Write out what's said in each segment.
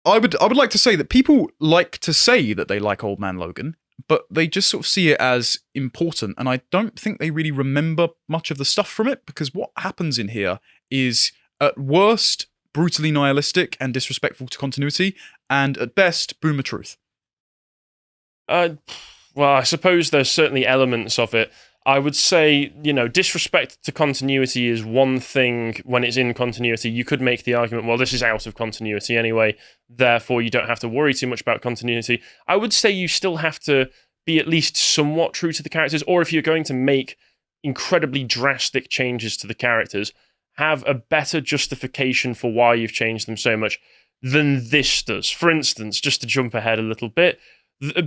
I would like to say that people like to say that they like Old Man Logan, but they just sort of see it as important, and I don't think they really remember much of the stuff from it, because what happens in here is, at worst, brutally nihilistic and disrespectful to continuity, and at best, boomer truth. Well, I suppose there's certainly elements of it. I would say, disrespect to continuity is one thing when it's in continuity. You could make the argument, well, this is out of continuity anyway, therefore you don't have to worry too much about continuity. I would say you still have to be at least somewhat true to the characters, or if you're going to make incredibly drastic changes to the characters, have a better justification for why you've changed them so much than this does. For instance, just to jump ahead a little bit,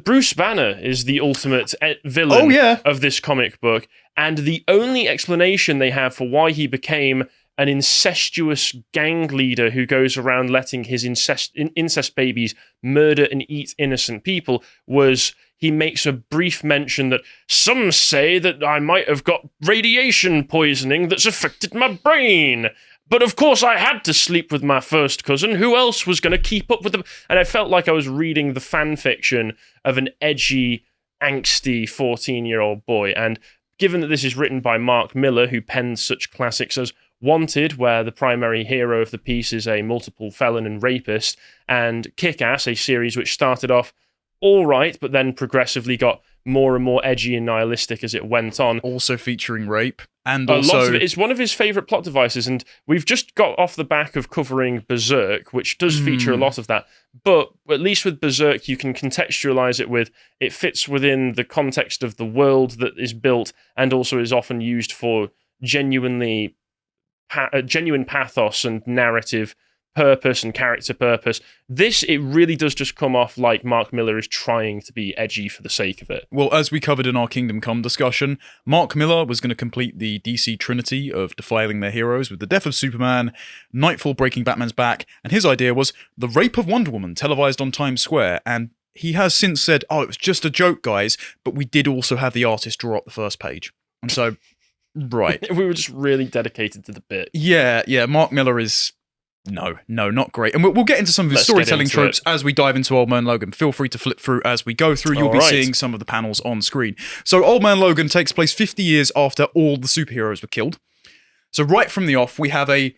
Bruce Banner is the ultimate villain of this comic book, and the only explanation they have for why he became an incestuous gang leader who goes around letting his incest babies murder and eat innocent people was he makes a brief mention that some say that I might have got radiation poisoning that's affected my brain. But of course I had to sleep with my first cousin. Who else was going to keep up with them? And I felt like I was reading the fan fiction of an edgy, angsty 14-year-old boy. And given that this is written by Mark Millar, who penned such classics as Wanted, where the primary hero of the piece is a multiple felon and rapist, and Kick-Ass, a series which started off all right, but then progressively got more and more edgy and nihilistic as it went on. Also featuring rape. And a lot of it. It's one of his favourite plot devices, and we've just got off the back of covering Berserk, which does feature a lot of that. But at least with Berserk, you can contextualise it with, it fits within the context of the world that is built, and also is often used for genuine pathos and narrative purpose and character purpose. This, it really does just come off like Mark Millar is trying to be edgy for the sake of it. Well, as we covered in our Kingdom Come discussion, Mark Millar was going to complete the DC trinity of defiling their heroes with the death of Superman, Nightfall breaking Batman's back, and his idea was the rape of Wonder Woman televised on Times Square, and he has since said, it was just a joke, guys, but we did also have the artist draw up the first page. And so, right. We were just really dedicated to the bit. Yeah, Mark Millar is... No, not great. And we'll get into some of his storytelling tropes as we dive into Old Man Logan. Feel free to flip through as we go through. You'll be seeing some of the panels on screen. So Old Man Logan takes place 50 years after all the superheroes were killed. So right from the off, we have a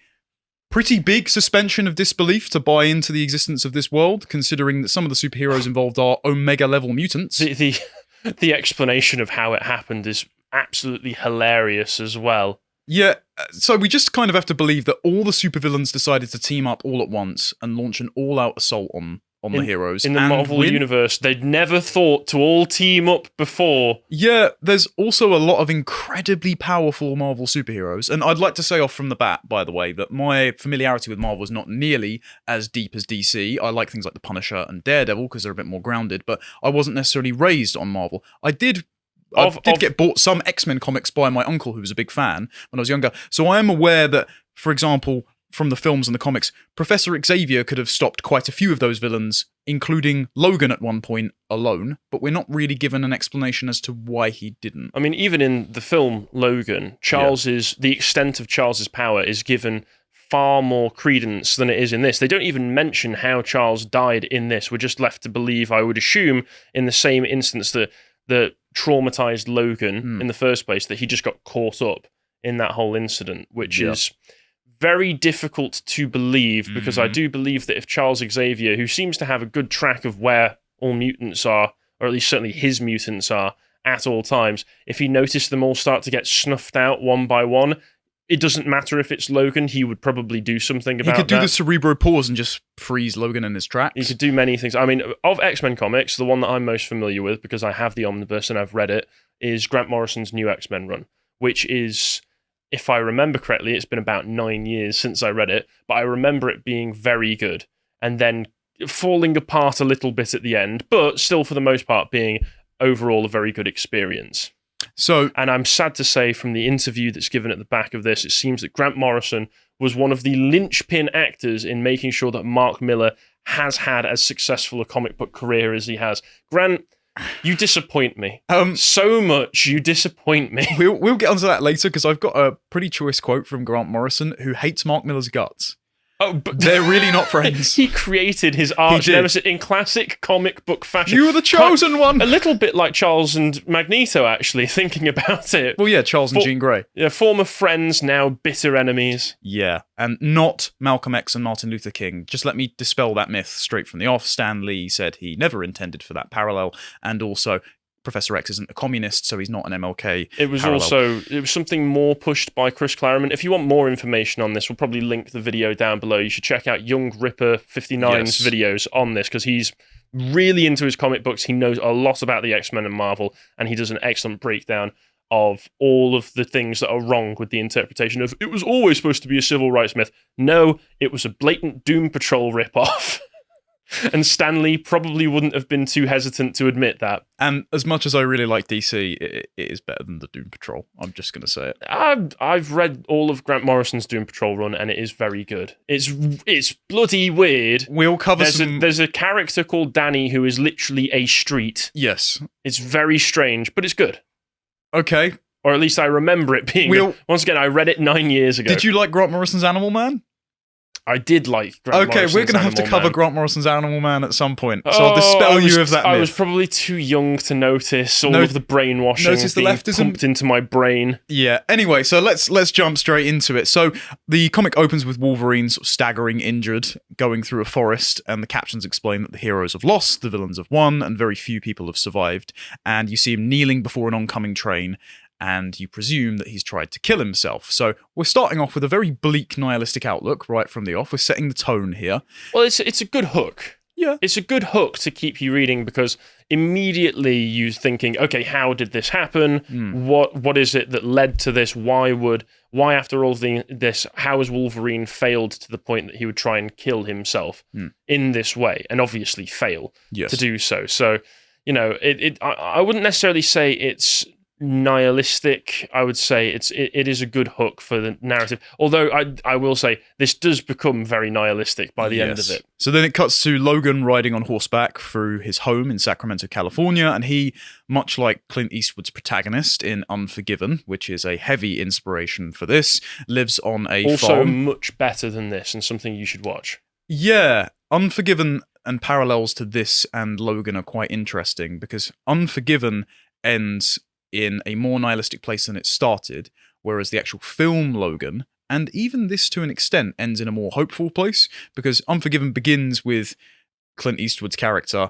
pretty big suspension of disbelief to buy into the existence of this world, considering that some of the superheroes involved are Omega-level mutants. The explanation of how it happened is absolutely hilarious as well. Yeah, so we just kind of have to believe that all the supervillains decided to team up all at once and launch an all-out assault on the heroes. In the Marvel universe, they'd never thought to all team up before. Yeah, there's also a lot of incredibly powerful Marvel superheroes, and I'd like to say off from the bat, by the way, that my familiarity with Marvel is not nearly as deep as DC. I like things like The Punisher and Daredevil because they're a bit more grounded, but I wasn't necessarily raised on Marvel. I did get bought some X-Men comics by my uncle, who was a big fan when I was younger. So I am aware that, for example, from the films and the comics, Professor Xavier could have stopped quite a few of those villains, including Logan at one point alone, but we're not really given an explanation as to why he didn't. I mean, even in the film Logan, the extent of Charles's power is given far more credence than it is in this. They don't even mention how Charles died in this. We're just left to believe, I would assume, in the same instance that the traumatized Logan in the first place, that he just got caught up in that whole incident, which is very difficult to believe, because I do believe that if Charles Xavier, who seems to have a good track of where all mutants are, or at least certainly his mutants are at all times, if he noticed them all start to get snuffed out one by one, it doesn't matter if it's Logan, he would probably do something about that. He could do the Cerebro pause and just freeze Logan in his tracks. He could do many things. I mean, of X-Men comics, the one that I'm most familiar with, because I have the omnibus and I've read it, is Grant Morrison's New X-Men run, which is, if I remember correctly, it's been about 9 years since I read it, but I remember it being very good, and then falling apart a little bit at the end, but still, for the most part, being overall a very good experience. And I'm sad to say, from the interview that's given at the back of this, it seems that Grant Morrison was one of the linchpin actors in making sure that Mark Millar has had as successful a comic book career as he has. Grant, you disappoint me. So much, you disappoint me. We'll get onto that later, because I've got a pretty choice quote from Grant Morrison, who hates Mark Millar's guts. Oh, but They're really not friends. He created his arch did. nemesis in classic comic book fashion. You were the chosen one. A little bit like Charles and Magneto, actually, thinking about it. Well, yeah, Charles and Jean Grey. Yeah, former friends, now bitter enemies. Yeah, and not Malcolm X and Martin Luther King. Just let me dispel that myth straight from the off. Stan Lee said he never intended for that parallel, and also Professor X isn't a communist, so he's not an MLK. It was something more pushed by Chris Claremont. If you want more information on this, we'll probably link the video down below. You should check out Young Ripper 59's videos on this, because he's really into his comic books. He knows a lot about the X-Men and Marvel, and he does an excellent breakdown of all of the things that are wrong with the interpretation of, it was always supposed to be a civil rights myth. No, it was a blatant Doom Patrol ripoff. And Stan Lee probably wouldn't have been too hesitant to admit that. And as much as I really like DC, it is better than the Doom Patrol. I'm just going to say it. I've read all of Grant Morrison's Doom Patrol run, and it is very good. It's bloody weird. We'll cover There's a character called Danny who is literally a street. Yes. It's very strange, but it's good. Okay. Or at least I remember it being good. Once again, I read it 9 years ago. Did you like Grant Morrison's Animal Man? I did like Grant Morrison's we're going to have to cover Man. Grant Morrison's Animal Man at some point, so I'll dispel you of that myth. I was probably too young to notice all of the brainwashing being pumped into my brain. Yeah, anyway, so let's jump straight into it. So the comic opens with Wolverine sort of staggering injured, going through a forest, and the captions explain that the heroes have lost, the villains have won, and very few people have survived. And you see him kneeling before an oncoming train, and you presume that he's tried to kill himself. So we're starting off with a very bleak, nihilistic outlook right from the off. We're setting the tone here. Well, it's a good hook. Yeah. It's a good hook to keep you reading, because immediately you're thinking, okay, how did this happen? What is it that led to this? Why after all this, how has Wolverine failed to the point that he would try and kill himself in this way, and obviously fail to do so? So, you know, I wouldn't necessarily say it's nihilistic. I would say it is a good hook for the narrative, although I will say this does become very nihilistic by the end of it. So then it cuts to Logan riding on horseback through his home in Sacramento, California, and he, much like Clint Eastwood's protagonist in Unforgiven, which is a heavy inspiration for this, lives on a also farm. Much better than this, and something you should watch. Yeah, Unforgiven and parallels to this and Logan are quite interesting, because Unforgiven ends in a more nihilistic place than it started, whereas the actual film Logan, and even this to an extent, ends in a more hopeful place, because Unforgiven begins with Clint Eastwood's character,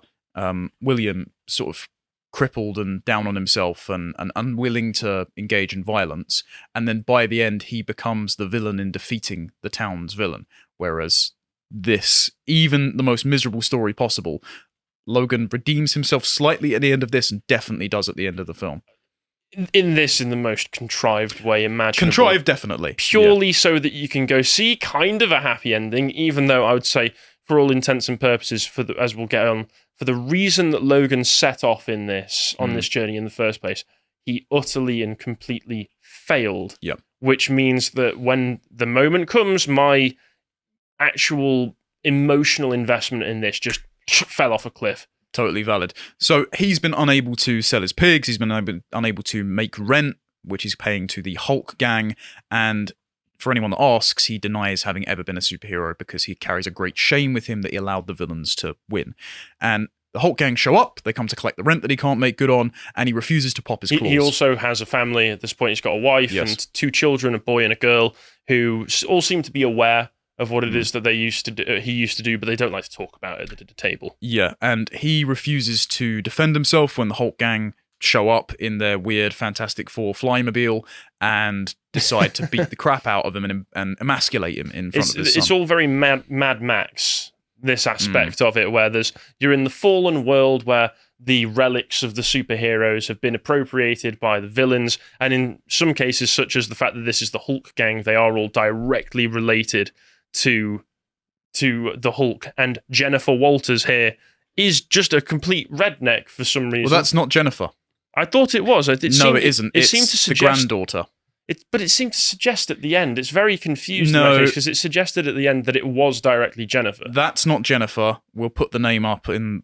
William, sort of crippled and down on himself and unwilling to engage in violence, and then by the end he becomes the villain in defeating the town's villain, whereas this, even the most miserable story possible, Logan redeems himself slightly at the end of this, and definitely does at the end of the film. In the most contrived way imaginable. Contrived, definitely. Purely so that you can go see kind of a happy ending, even though I would say, for all intents and purposes, as we'll get on, for the reason that Logan set off on this journey in the first place, he utterly and completely failed. Yeah. Which means that when the moment comes, my actual emotional investment in this just fell off a cliff. Totally valid. So he's been unable to sell his pigs, he's been unable to make rent, which he's paying to the Hulk gang, and for anyone that asks, he denies having ever been a superhero because he carries a great shame with him that he allowed the villains to win. And the Hulk gang show up, they come to collect the rent that he can't make good on, and he refuses to pop his claws. He also has a family at this point. He's got a wife and 2 children, a boy and a girl, who all seem to be aware of what it is that he used to do, but they don't like to talk about it at the table. Yeah, and he refuses to defend himself when the Hulk gang show up in their weird Fantastic Four flymobile and decide to beat the crap out of him and emasculate him in front of his son. It's all very Mad Max, this aspect of it, where you're in the fallen world where the relics of the superheroes have been appropriated by the villains, and in some cases, such as the fact that this is the Hulk gang, they are all directly related to the Hulk, and Jennifer Walters here is just a complete redneck for some reason. Well, that's not Jennifer. I thought it was. It isn't. It seemed to suggest the granddaughter. But it seemed to suggest at the end. It's very confusing because it suggested at the end that it was directly Jennifer. That's not Jennifer. We'll put the name up in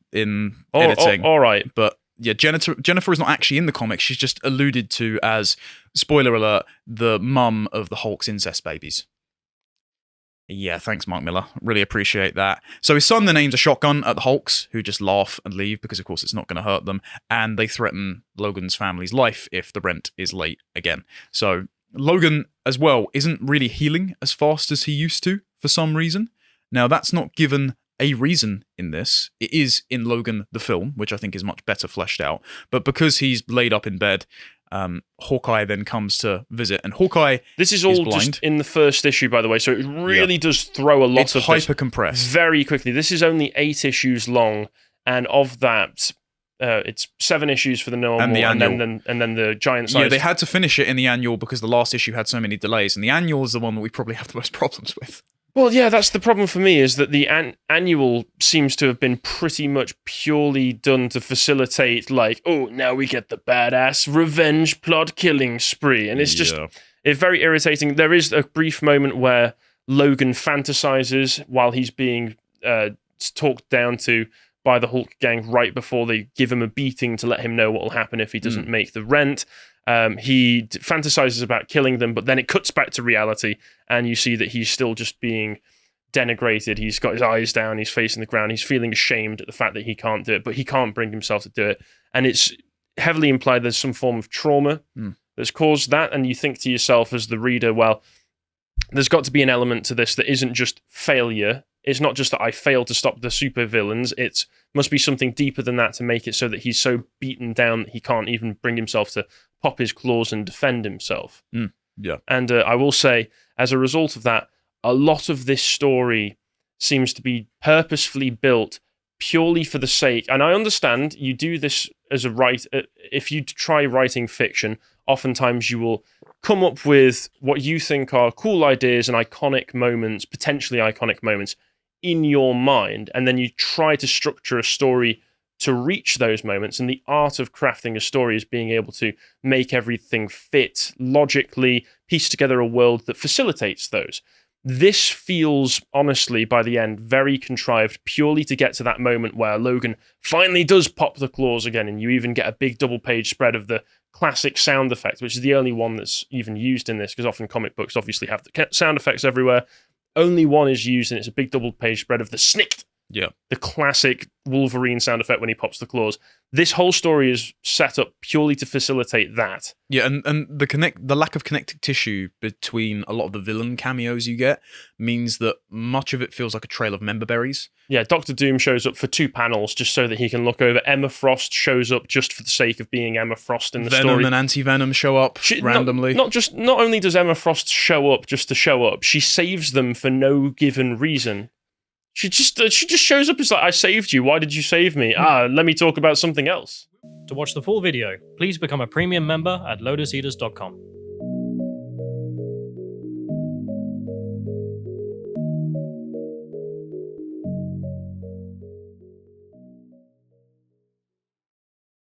editing. All right, but yeah, Jennifer is not actually in the comics. She's just alluded to as, spoiler alert, the mum of the Hulk's incest babies. Yeah, thanks, Mark Millar. Really appreciate that. So his son then aims a shotgun at the Hulks, who just laugh and leave because, of course, it's not going to hurt them. And they threaten Logan's family's life if the rent is late again. So Logan, as well, isn't really healing as fast as he used to for some reason. Now, that's not given a reason in this. It is in Logan the film, which I think is much better fleshed out. But because he's laid up in bed, Hawkeye then comes to visit, and Hawkeye this is all just in the first issue, by the way, so it really does throw a lot of hyper compressed very quickly. This is only 8 issues long, and of that, it's 7 issues for the normal, and the annual, and then the giant size. Yeah, they had to finish it in the annual because the last issue had so many delays, and the annual is the one that we probably have the most problems with. Well, yeah, that's the problem for me, is that the annual seems to have been pretty much purely done to facilitate, like, oh, now we get the badass revenge plot killing spree. And it's just, it's very irritating. There is a brief moment where Logan fantasizes while he's being talked down to by the Hulk gang right before they give him a beating to let him know what will happen if he doesn't make the rent. He fantasizes about killing them, but then it cuts back to reality, and you see that he's still just being denigrated. He's got his eyes down, he's facing the ground, he's feeling ashamed at the fact that he can't do it, but he can't bring himself to do it. And it's heavily implied there's some form of trauma that's caused that, and you think to yourself as the reader, well, there's got to be an element to this that isn't just failure. It's not just that I failed to stop the supervillains. It must be something deeper than that to make it so that he's so beaten down that he can't even bring himself to pop his claws and defend himself. Yeah. And I will say, as a result of that, a lot of this story seems to be purposefully built purely for the sake, and I understand you do this as a writer. If you try writing fiction, oftentimes you will come up with what you think are cool ideas and iconic moments, potentially iconic moments, in your mind, and then you try to structure a story to reach those moments. And the art of crafting a story is being able to make everything fit logically, piece together a world that facilitates those. This feels, honestly, by the end, very contrived, purely to get to that moment where Logan finally does pop the claws again, and you even get a big double-page spread of the classic sound effect, which is the only one that's even used in this, because often comic books obviously have the sound effects everywhere. Only one is used, and it's a big double-page spread of the snicked. Yeah. The classic Wolverine sound effect when he pops the claws. This whole story is set up purely to facilitate that. Yeah, and the lack of connective tissue between a lot of the villain cameos you get means that much of it feels like a trail of member berries. Yeah, Doctor Doom shows up for 2 panels just so that he can look over. Emma Frost shows up just for the sake of being Emma Frost in the story. Venom and Anti-Venom show up randomly. Not only does Emma Frost show up just to show up, she saves them for no given reason. She just shows up as like, I saved you. Why did you save me? Let me talk about something else. To watch the full video, please become a premium member at lotuseaters.com.